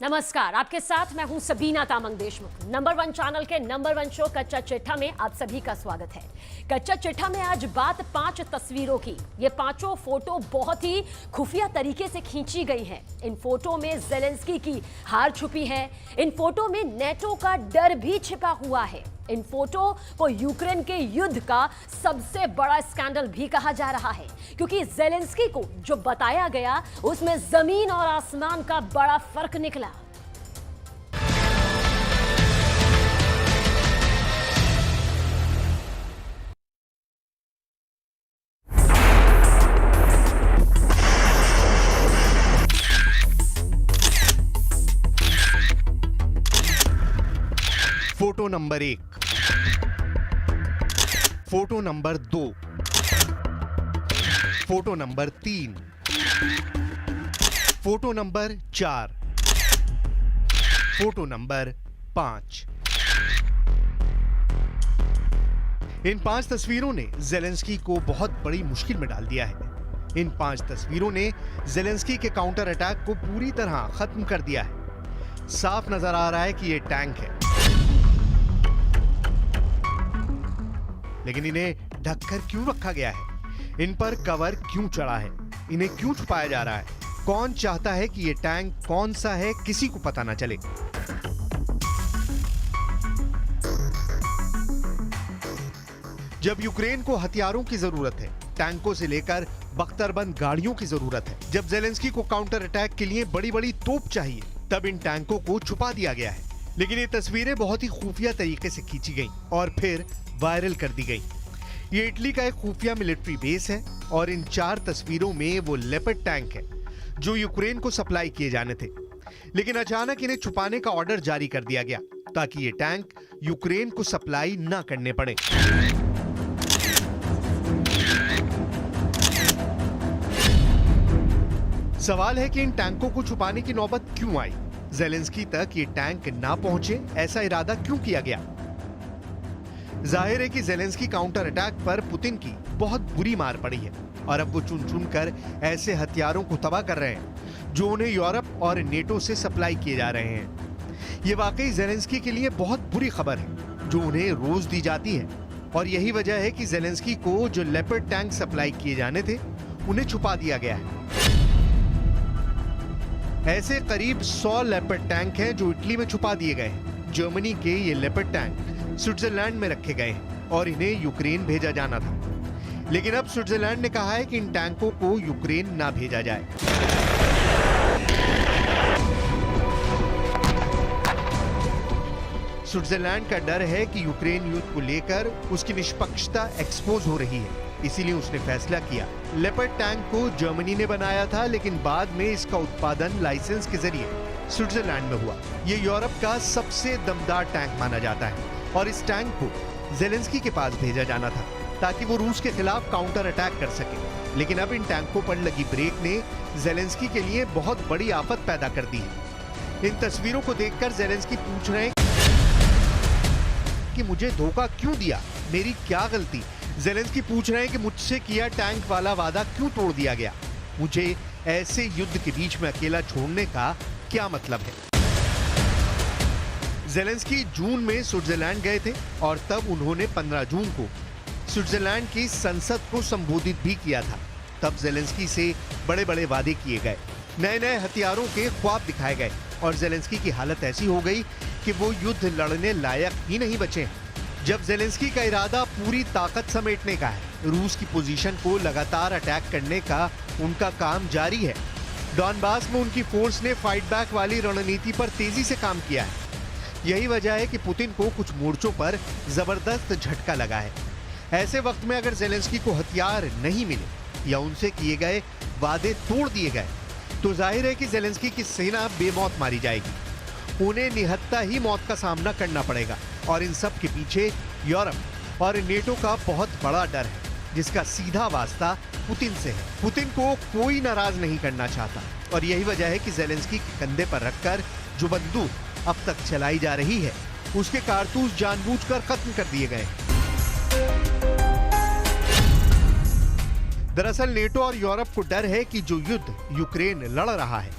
नमस्कार, आपके साथ मैं हूं सबीना तामंग देशमुख। नंबर 1 चैनल के नंबर 1 शो कच्चा चिट्ठा में आप सभी का स्वागत है। कच्चा चिट्ठा में आज बात 5 तस्वीरों की। ये पांचों फोटो बहुत ही खुफिया तरीके से खींची गई हैं। इन फोटो में ज़ेलेंस्की की हार छुपी है। इन फोटो में नेटो का डर भी छिपा हुआ है। इन फोटो को यूक्रेन के युद्ध का सबसे बड़ा स्कैंडल भी कहा जा रहा है, क्योंकि ज़ेलेंस्की को जो बताया गया उसमें जमीन और आसमान का बड़ा फर्क निकला। Photo number 1, photo number 2, photo number 3, photo number 4, photo number 5। इन 5 तस्वीरों ने ज़ेलेंस्की को बहुत बड़ी मुश्किल में डाल दिया है। इन 5 तस्वीरों ने ज़ेलेंस्की के काउंटर अटैक को पूरी तरह खत्म कर दिया है। साफ नजर आ रहा है कि यह टैंक है, लेकिन इन्हें ढककर क्यों रखा गया है? इन पर कवर क्यों चढ़ा है? इन्हें क्यों छुपाया जा रहा है? कौन चाहता है कि ये टैंक कौन सा है, किसी को पता ना चले? जब यूक्रेन को हथियारों की जरूरत है, टैंकों से लेकर बख्तरबंद गाड़ियों की जरूरत है, जब ज़ेलेंस्की को काउंटर अटैक के लिए बड़ी बड़ी तोप चाहिए, तब इन टैंकों को छुपा दिया गया है। लेकिन ये तस्वीरें बहुत ही खुफिया तरीके से खींची गईं और फिर वायरल कर दी गई। ये इटली का एक खुफिया मिलिट्री बेस है और इन 4 तस्वीरों में वो लेपर्ड टैंक है जो यूक्रेन को सप्लाई किए जाने थे। लेकिन अचानक इन्हें छुपाने का ऑर्डर जारी कर दिया गया ताकि ये टैंक यूक्रेन को सप्लाई ना करने पड़े। सवाल है कि इन टैंकों को छुपाने की नौबत क्यों आई? ज़ेलेंस्की तक ये टैंक ना पहुंचे, ऐसा इरादा क्यों किया गया? जाहिर है कि ज़ेलेंस्की काउंटर अटैक पर पुतिन की बहुत बुरी मार पड़ी है और अब वो चुन चुन कर ऐसे हथियारों को तबाह कर रहे हैं जो उन्हें यूरोप और नेटो से सप्लाई किए जा रहे हैं। ये वाकई ज़ेलेंस्की के लिए बहुत बुरी खबर है जो उन्हें रोज दी जाती है, और यही वजह है कि ज़ेलेंस्की को जो लेपर्ड टैंक सप्लाई किए जाने थे उन्हें छुपा दिया गया है। ऐसे करीब 100 लेपर्ड टैंक हैं जो इटली में छुपा दिए गए हैं। जर्मनी के ये लेपर्ड टैंक स्विट्जरलैंड में रखे गए हैं और इन्हें यूक्रेन भेजा जाना था। लेकिन अब स्विट्जरलैंड ने कहा है कि इन टैंकों को यूक्रेन ना भेजा जाए। स्विट्जरलैंड का डर है कि यूक्रेन युद्ध को लेकर उसकी निष्पक्षता एक्सपोज हो रही है, इसीलिए उसने फैसला किया। लेपर्ड टैंक को जर्मनी ने बनाया था, लेकिन बाद में इसका उत्पादन लाइसेंस के जरिए स्विट्जरलैंड में हुआ। ये यूरोप का सबसे दमदार टैंक माना जाता है और इस टैंक को ज़ेलेंस्की के पास भेजा जाना था ताकि वो रूस के खिलाफ काउंटर अटैक कर सके। लेकिन अब इन टैंकों पर लगी ब्रेक ने ज़ेलेंस्की के लिए बहुत बड़ी आफत पैदा कर दी है। इन तस्वीरों को देखकर ज़ेलेंस्की पूछ रहे हैं कि मुझे धोखा क्यों दिया, मेरी क्या गलती? ज़ेलेंस्की पूछ रहे हैं कि मुझसे किया टैंक वाला वादा क्यों तोड़ दिया गया? मुझे ऐसे युद्ध के बीच में अकेला छोड़ने का क्या मतलब है? ज़ेलेंस्की जून में स्विट्जरलैंड गए थे और तब उन्होंने 15 जून को स्विट्जरलैंड की संसद को संबोधित भी किया था। तब ज़ेलेंस्की से बड़े बड़े वादे किए गए, नए नए हथियारों के ख्वाब दिखाए गए और ज़ेलेंस्की की हालत ऐसी हो गई कि वो युद्ध लड़ने लायक ही नहीं बचे। जब ज़ेलेंस्की का इरादा पूरी ताकत समेटने का है, रूस की पोजीशन को लगातार अटैक करने का उनका काम जारी है। डॉनबास में उनकी फोर्स ने फाइट बैक वाली रणनीति पर तेजी से काम किया है। यही वजह है कि पुतिन को कुछ मोर्चों पर जबरदस्त झटका लगा है। ऐसे वक्त में अगर ज़ेलेंस्की को हथियार नहीं मिले या उनसे किए गए वादे तोड़ दिए गए तो जाहिर है कि ज़ेलेंस्की की सेना बेमौत मारी जाएगी। उन्हें निहत्था ही मौत का सामना करना पड़ेगा और इन सब के पीछे यूरोप और नेटो का बहुत बड़ा डर है, जिसका सीधा वास्ता पुतिन से है। पुतिन को कोई नाराज नहीं करना चाहता और यही वजह है कि ज़ेलेंस्की के कंधे पर रखकर जो बंदूक अब तक चलाई जा रही है उसके कारतूस जानबूझकर खत्म कर दिए गए। दरअसल नेटो और यूरोप को डर है कि जो युद्ध यूक्रेन लड़ रहा है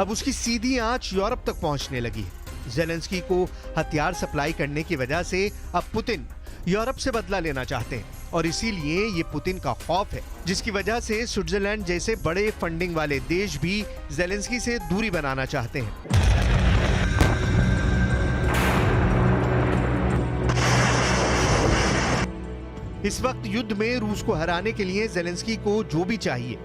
अब उसकी सीधी आंच यूरोप तक पहुंचने लगी है। जेलेंस्की को हथियार सप्लाई करने की वजह से अब पुतिन यूरोप से बदला लेना चाहते हैं और इसीलिए ये पुतिन का खौफ है, जिसकी वजह से स्विट्जरलैंड जैसे बड़े फंडिंग वाले देश भी जेलेंस्की से दूरी बनाना चाहते हैं। इस वक्त युद्ध में रूस को हराने के लिए जेलेंस्की को जो भी चाहिए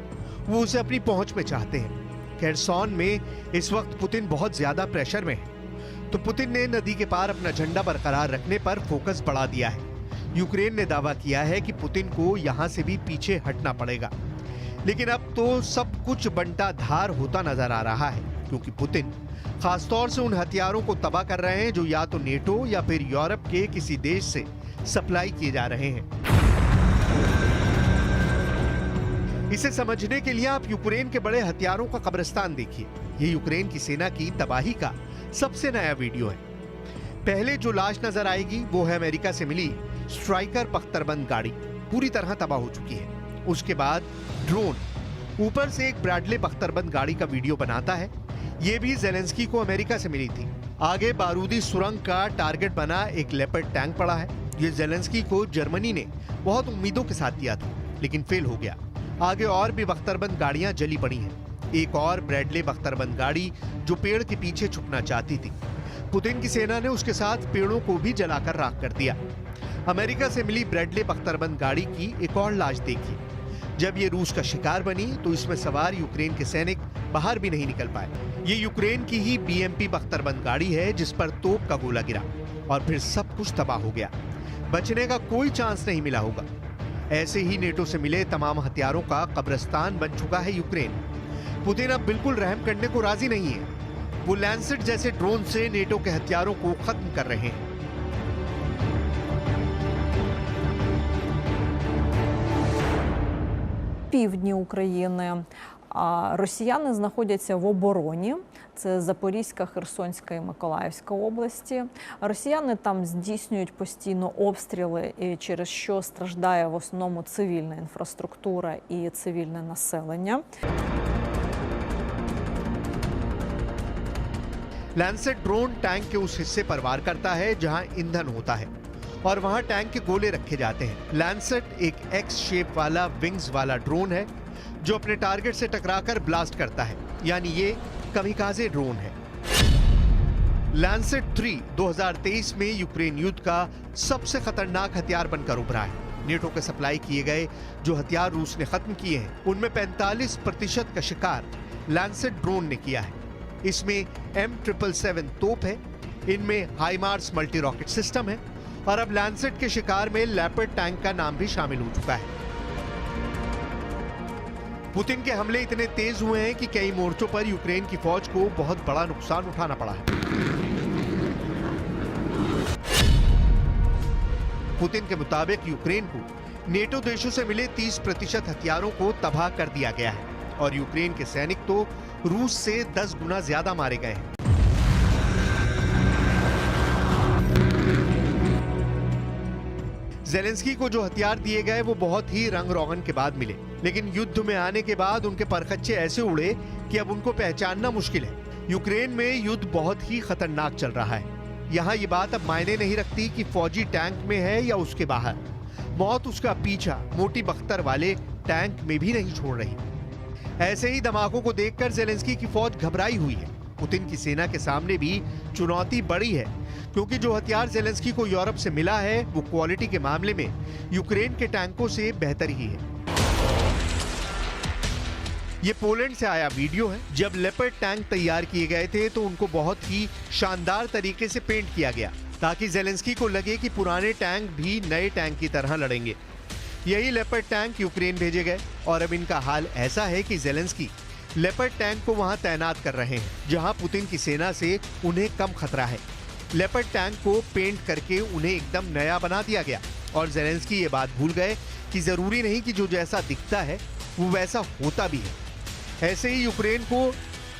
वो उसे अपनी पहुंच में चाहते हैं। खेरसॉन में इस वक्त पुतिन बहुत ज्यादा प्रेशर में है, तो पुतिन ने नदी के पार अपना झंडा बरकरार रखने पर फोकस बढ़ा दिया है। यूक्रेन ने दावा किया है कि पुतिन को यहां से भी पीछे हटना पड़ेगा, लेकिन अब तो सब कुछ बंटाधार होता नजर आ रहा है, क्योंकि पुतिन खासतौर से उन हथियारों को तबाह कर रहे हैं जो या तो नेटो या फिर यूरोप के किसी देश से सप्लाई किए जा रहे हैं। इसे समझने के लिए आप यूक्रेन के बड़े हथियारों का कब्रिस्तान देखिए। ये यूक्रेन की सेना की तबाही का सबसे नया वीडियो है। पहले जो लाश नजर आएगी वो है अमेरिका से मिली स्ट्राइकर बख्तरबंद गाड़ी, पूरी तरह तबाह हो चुकी है। उसके बाद ड्रोन ऊपर से एक ब्रैडले बख्तरबंद गाड़ी का वीडियो बनाता है। ये भी जेलेंस्की को अमेरिका से मिली थी। आगे बारूदी सुरंग का टारगेट बना एक लेपर्ड टैंक पड़ा है। ये जेलेंस्की को जर्मनी ने बहुत उम्मीदों के साथ दिया था, लेकिन फेल हो गया। आगे और भी बख्तरबंद गाड़ियां जली पड़ी हैं। एक और ब्रैडले बख्तरबंद गाड़ी जो पेड़ के पीछे छुपना चाहती थी। पुतिन की सेना ने उसके साथ पेड़ों को भी जलाकर राख कर दिया। अमेरिका से मिली ब्रैडले बख्तरबंद गाड़ी की एक और लाश देखी। जब ये रूस का शिकार बनी तो इसमें सवार यूक्रेन के सैनिक बाहर भी नहीं निकल पाए। ये यूक्रेन की ही BMP बख्तरबंद गाड़ी है जिस पर तोप का गोला गिरा और फिर सब कुछ तबाह हो गया। बचने का कोई चांस नहीं मिला होगा। ऐसे ही नेटो से मिले तमाम हथियारों का कब्रिस्तान बन चुका है यूक्रेन। पुतिन अब बिल्कुल रहम करने को राजी नहीं है। वो लैंसेट जैसे ड्रोन से नेटो के हथियारों को खत्म कर रहे हैं। Півдні України. А росіяни знаходяться в обороні. Це Запорізька, Херсонська і Миколаївська області. Росіяни там здійснюють постійно обстріли, через що страждає в основному цивільна інфраструктура і цивільне населення. लैंसेट ड्रोन टैंक के उस हिस्से पर वार करता है जहां ईंधन होता है और वहां टैंक के गोले रखे जाते हैं। लैंसेट एक एक्स शेप वाला विंग्स वाला ड्रोन है जो अपने टारगेट से टकराकर ब्लास्ट करता है, यानी ये कामिकाज़े ड्रोन है। लैंसेट 3 2023 में यूक्रेन युद्ध का सबसे खतरनाक हथियार बनकर उभरा है। नेटो के सप्लाई किए गए जो हथियार रूस ने खत्म किए हैं उनमें 45% का शिकार लैंसेट ड्रोन ने किया है। इसमें M777 तोप है, इनमें हाइमार्स मल्टी रॉकेट सिस्टम है और अब लैंसेट के शिकार में लेपर्ड टैंक का नाम भी शामिल हो चुका है। पुतिन के हमले इतने तेज हुए हैं कि कई मोर्चों पर यूक्रेन की फौज को बहुत बड़ा नुकसान उठाना पड़ा है। पुतिन के मुताबिक यूक्रेन को नेटो देशों से मिले 30% हथियारों को तबाह कर दिया गया है और यूक्रेन के सैनिक तो रूस से 10 गुना ज्यादा मारे गए हैं। जेलेंस्की को जो हथियार दिए गए वो बहुत ही रंग रोगन के बाद मिले, लेकिन युद्ध में आने के बाद उनके परखच्चे ऐसे उड़े कि अब उनको पहचानना मुश्किल है। यूक्रेन में युद्ध बहुत ही खतरनाक चल रहा है। यहाँ ये बात अब मायने नहीं रखती कि फौजी टैंक में है या उसके बाहर, मौत उसका पीछा मोटी बख्तर वाले टैंक में भी नहीं छोड़ रही। ऐसे ही धमाकों को देखकर जेलेंस्की की फौज घबराई हुई है। पुतिन की सेना के सामने भी चुनौती बड़ी है, क्योंकि जो हथियार जेलेंस्की को यूरोप से मिला है वो क्वालिटी के मामले में यूक्रेन के टैंकों से बेहतर ही है। ये पोलैंड से आया वीडियो है। जब लेपर्ड टैंक तैयार किए गए थे तो उनको बहुत ही शानदार तरीके से पेंट किया गया ताकि जेलेंस्की को लगे कि पुराने टैंक भी नए टैंक की तरह लड़ेंगे। यही लेपर्ड टैंक यूक्रेन भेजे गए और अब इनका हाल ऐसा है कि जेलेंस्की लेपर्ड टैंक को वहां तैनात कर रहे हैं जहां पुतिन की सेना से उन्हें कम खतरा है। लेपर्ड टैंक को पेंट करके उन्हें एकदम नया बना दिया गया और जेलेंस्की ये बात भूल गए कि जरूरी नहीं कि जो जैसा दिखता है वो वैसा होता भी है। ऐसे ही यूक्रेन को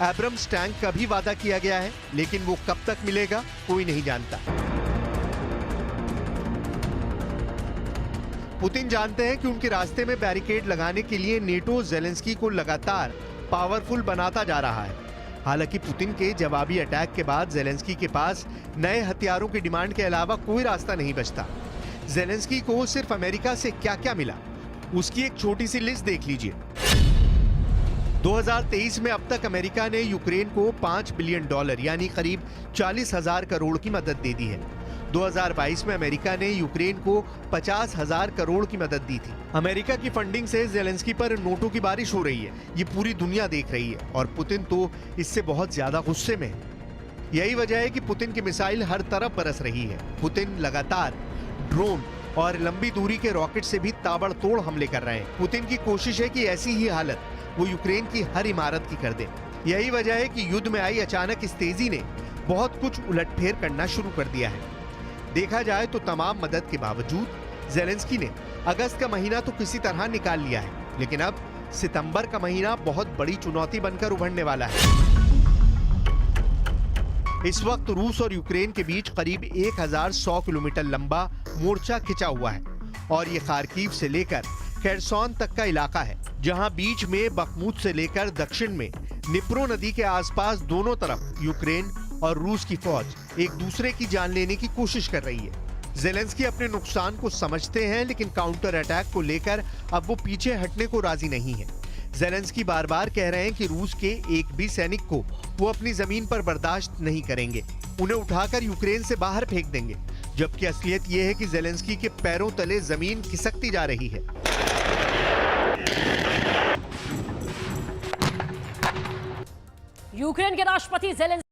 एब्रम्स टैंक का भी वादा किया गया है, लेकिन वो कब तक मिलेगा कोई नहीं जानता। पुतिन जानते हैं कि उनके रास्ते में बैरिकेड लगाने के लिए नेटो जेलेंस्की को लगातार पावरफुल बनाता जा रहा है। हालांकि पुतिन के जवाबी अटैक के बाद जेलेंस्की के पास नए हथियारों की डिमांड के अलावा कोई रास्ता नहीं बचता। जेलेंस्की को सिर्फ अमेरिका से क्या-क्या मिला, उसकी एक छोटी सी लिस्ट देख लीजिए। 2023 में अब तक अमेरिका ने यूक्रेन को $5 बिलियन यानी करीब 40,000 करोड़ की मदद दे दी है। 2022 में अमेरिका ने यूक्रेन को 50,000 करोड़ की मदद दी थी। अमेरिका की फंडिंग से जेलेंस्की पर नोटों की बारिश हो रही है, ये पूरी दुनिया देख रही है और पुतिन तो इससे बहुत ज्यादा गुस्से में है। यही वजह है कि पुतिन की मिसाइल हर तरफ बरस रही है। पुतिन लगातार ड्रोन और लंबी दूरी के रॉकेट से भी ताबड़तोड़ हमले कर रहे हैं। पुतिन की कोशिश है कि ऐसी ही हालत वो यूक्रेन की हर इमारत की कर दे। यही वजह है कि युद्ध में आई अचानक इस तेजी ने बहुत कुछ उलटफेर करना शुरू कर दिया है। देखा जाए तो तमाम मदद के बावजूद जेलेंस्की ने अगस्त का महीना तो किसी तरह निकाल लिया है, लेकिन अब सितंबर का महीना बहुत बड़ी चुनौती बनकर उभरने वाला है। इस वक्त रूस और यूक्रेन के बीच करीब 1100 किलोमीटर लंबा मोर्चा खिंचा हुआ है और ये खार्किव से लेकर खेरसोन तक का इलाका है, जहां बीच में बखमुत से लेकर दक्षिण में निप्रो नदी के आसपास दोनों तरफ यूक्रेन और रूस की फौज एक दूसरे की जान लेने की कोशिश कर रही है। जेलेंस्की अपने नुकसान को समझते हैं, लेकिन काउंटर अटैक को लेकर अब वो पीछे हटने को राजी नहीं है। जेलेंस्की बार बार कह रहे हैं कि रूस के एक भी सैनिक को वो अपनी जमीन पर बर्दाश्त नहीं करेंगे, उन्हें उठाकर यूक्रेन से बाहर फेंक देंगे। जबकि असलियत ये है कि जेलेंस्की के पैरों तले जमीन खिसकती जा रही है। यूक्रेन के राष्ट्रपति जेलेंस्की